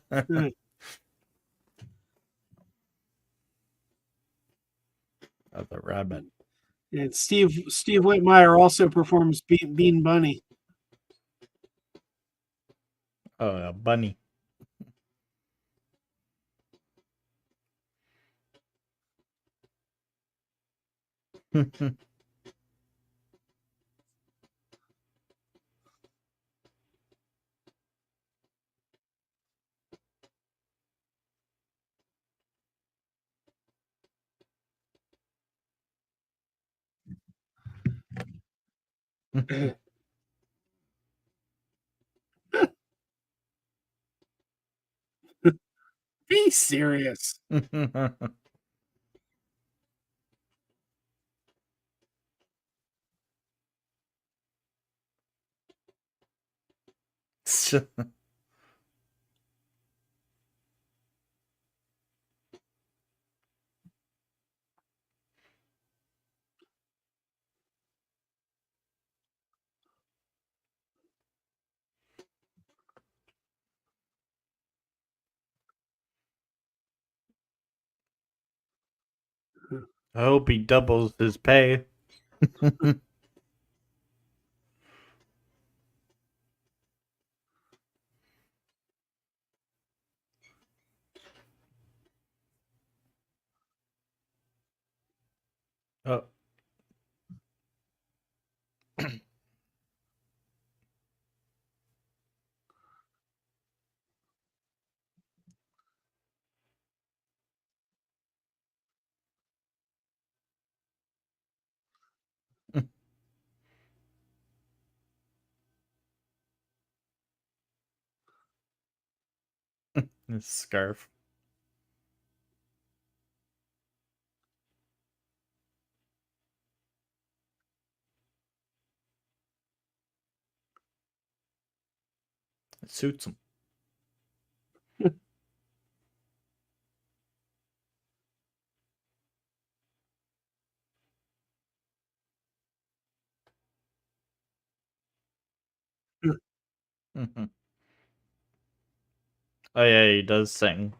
the rabbit. And Steve Whitmire also performs Bean Bunny. Oh, a bunny. Be serious. I hope he doubles his pay. Oh. His scarf. It suits him. Oh yeah, he does sing.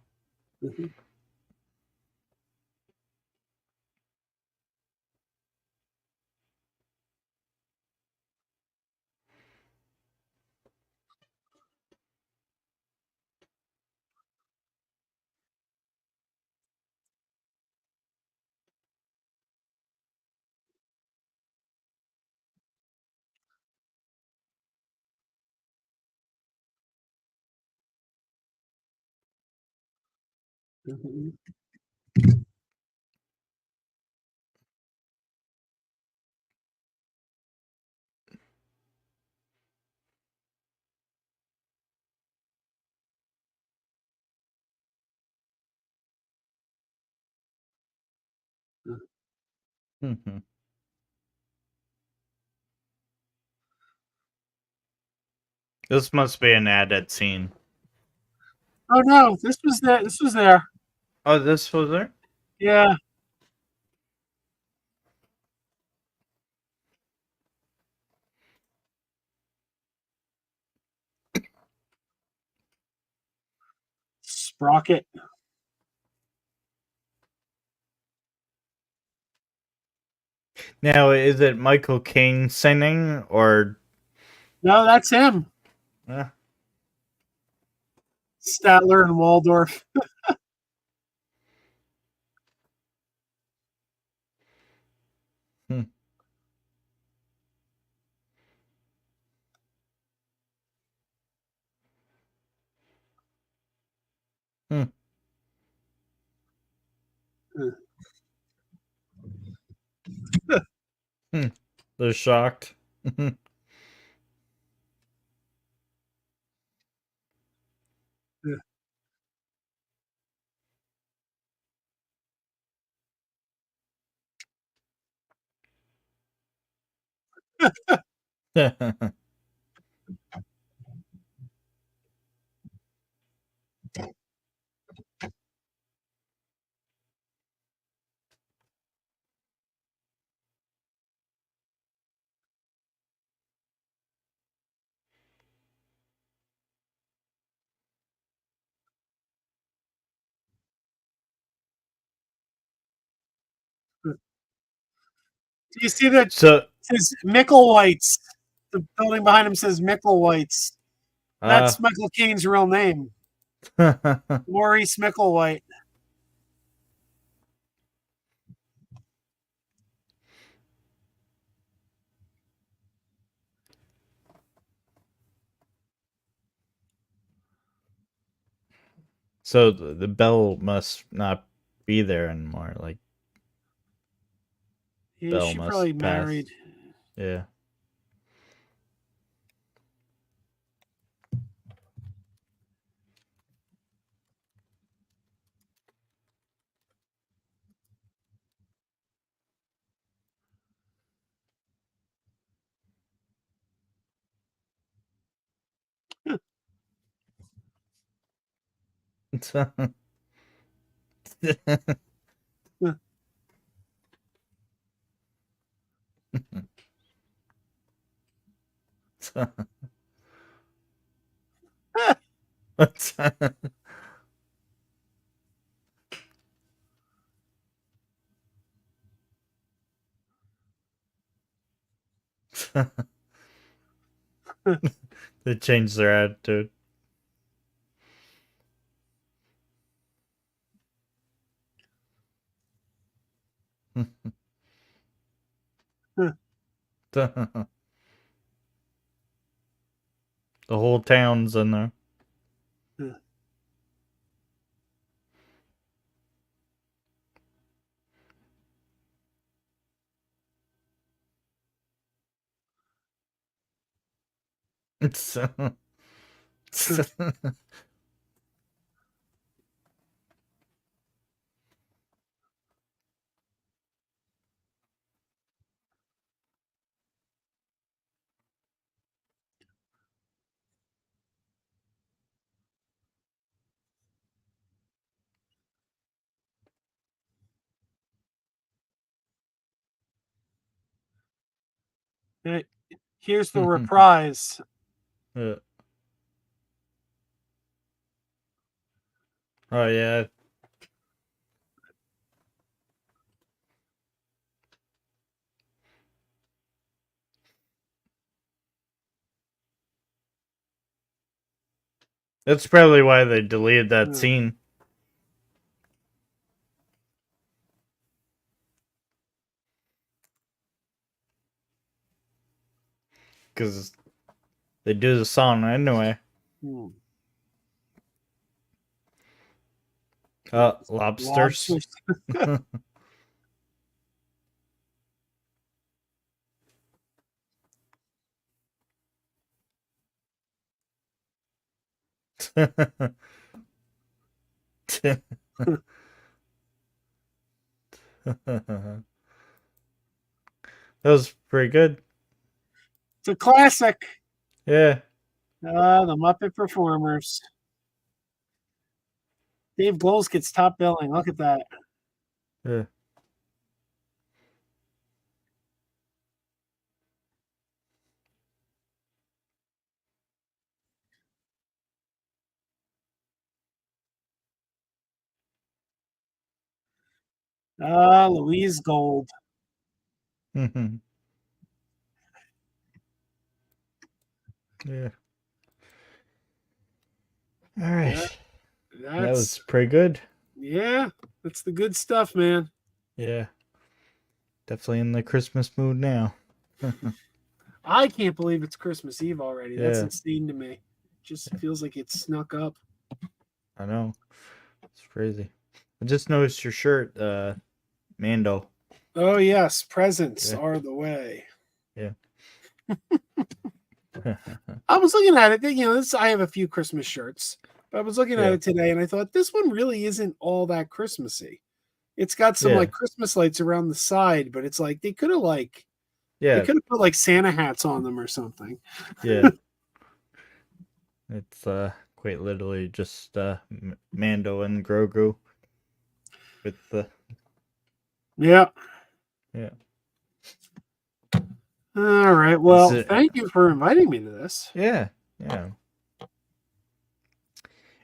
This must be an added scene. Oh no, this was there. This was there. Oh, this was there? Yeah. Sprocket. Now, is it Michael Caine singing or? No, that's him. Uh, Statler and Waldorf. hmm, hmm, hmm. They're shocked. Do you see that? So, It says Micklewhite's. The building behind him says Micklewhite's. uh, That's Michael Caine's real name, Maurice Micklewhite. so the bell must not be there anymore. Like Yeah, Bell she probably must pass. married. Yeah. They changed their attitude. The whole town's in there. It's Hey, here's the reprise. Oh yeah. That's probably why they deleted that scene. Because they do the song anyway. Lobsters. Lobsters. That was pretty good. It's a classic. Yeah. The Muppet Performers. Dave Grohl gets top billing. Look at that. Yeah. Louise Gold. Yeah. All right. Yeah, That was pretty good. Yeah, that's the good stuff, man. Yeah. Definitely in the Christmas mood now. I can't believe it's Christmas Eve already. That's Yeah. insane to me. Just feels like it snuck up. I know. It's crazy. I just noticed your shirt, Mando. Oh yes, presents Yeah. are the way. Yeah. I was looking at it. This I have a few Christmas shirts, but I was looking at Yeah. it today, and I thought this one really isn't all that Christmassy. It's got some Yeah. like Christmas lights around the side, but it's like they could have like They Yeah, could have put like Santa hats on them or something. yeah. It's quite literally just Mando and Grogu with the Yeah. yeah. All right. Is Well, it? thank you for inviting me to this. Yeah, yeah.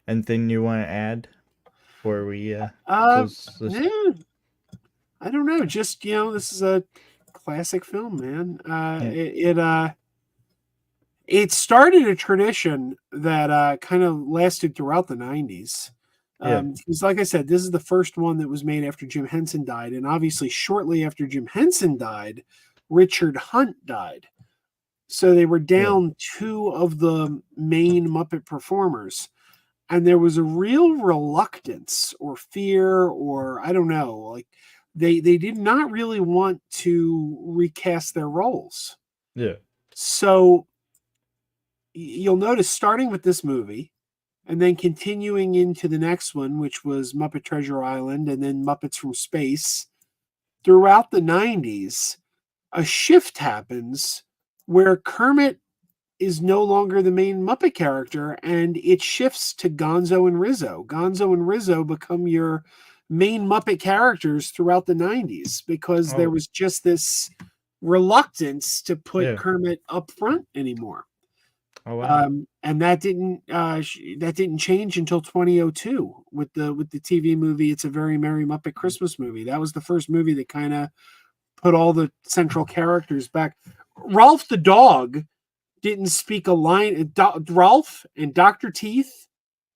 Anything you want to add before we close this? Yeah, I don't know. Just this is a classic film, man. Yeah, It started a tradition that kind of lasted throughout the 90s. yeah, Because, like I said, this is the first one that was made after Jim Henson died. And obviously, shortly after Jim Henson died, Richard Hunt died. So they were yeah, down two of the main Muppet performers. And there was a real reluctance or fear, or I don't know, like they did not really want to recast their roles. yeah, So you'll notice starting with this movie and then continuing into the next one, which was Muppet Treasure Island and then Muppets from Space, throughout the 90s, a shift happens where Kermit is no longer the main Muppet character and it shifts to Gonzo and Rizzo. Gonzo and Rizzo become your main Muppet characters throughout the 90s because there Oh, was just this reluctance to put yeah. Kermit up front anymore. Oh wow. And that didn't change until 2002 with the TV movie It's a Very Merry Muppet Christmas Movie. That was the first movie that kind of put all the central characters back. Ralph the dog didn't speak a line. Ralph and Dr. Teeth,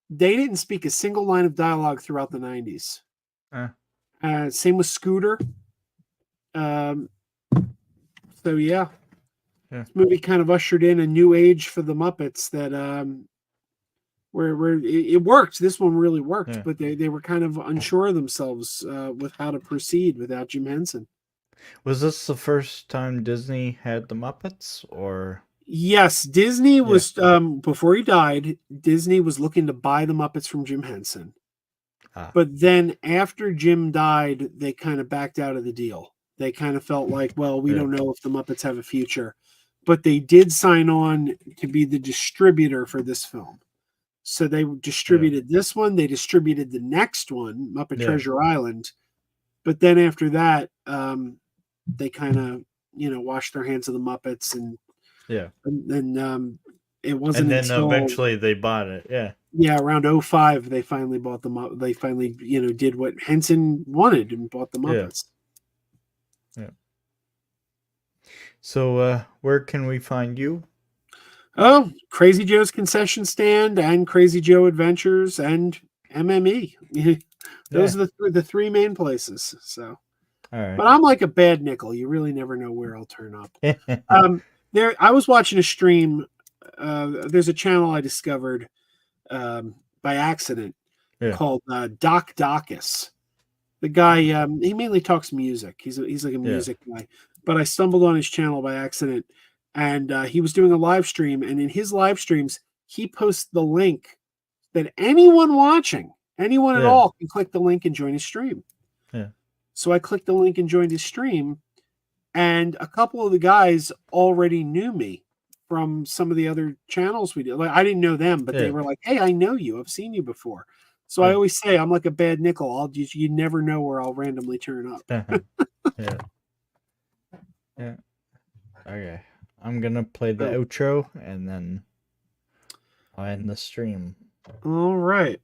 they didn't speak a single line of dialogue throughout the 90s. Same with Scooter. Um, so yeah, Yeah. this movie kind of ushered in a new age for the Muppets that where it worked. This one really worked, Yeah. but they were kind of unsure of themselves with how to proceed without Jim Henson. Was this the first time Disney had the Muppets, or? Yes, Disney was before he died, Disney was looking to buy the Muppets from Jim Henson. But then after Jim died, they kind of backed out of the deal. They kind of felt like, well, we don't know if the Muppets have a future. But they did sign on to be the distributor for this film. So they distributed this one, they distributed the next one, Muppet Treasure Island. But then after that, they kind of, washed their hands of the Muppets and it wasn't And then until eventually they bought it. Yeah. Yeah, around 05 they finally bought them up. They finally, did what Henson wanted and bought the Muppets. Yeah. So where can we find you? Oh, Crazy Joe's Concession Stand and Crazy Joe Adventures and MME. Those are the three main places. So all right. But I'm like a bad nickel. You really never know where I'll turn up. I was watching a stream. There's a channel I discovered by accident called Doc Docus. The guy, he mainly talks music. He's like a music guy. But I stumbled on his channel by accident, and he was doing a live stream. And in his live streams, he posts the link that anyone watching, anyone at all, can click the link and join his stream. Yeah. So I clicked the link and joined his stream, and a couple of the guys already knew me from some of the other channels we did. Like I didn't know them, but they were like, "Hey, I know you. I've seen you before." So I always say I'm like a bad nickel. You never know where I'll randomly turn up. Yeah. Okay. I'm gonna play the outro and then I'll end the stream. All right.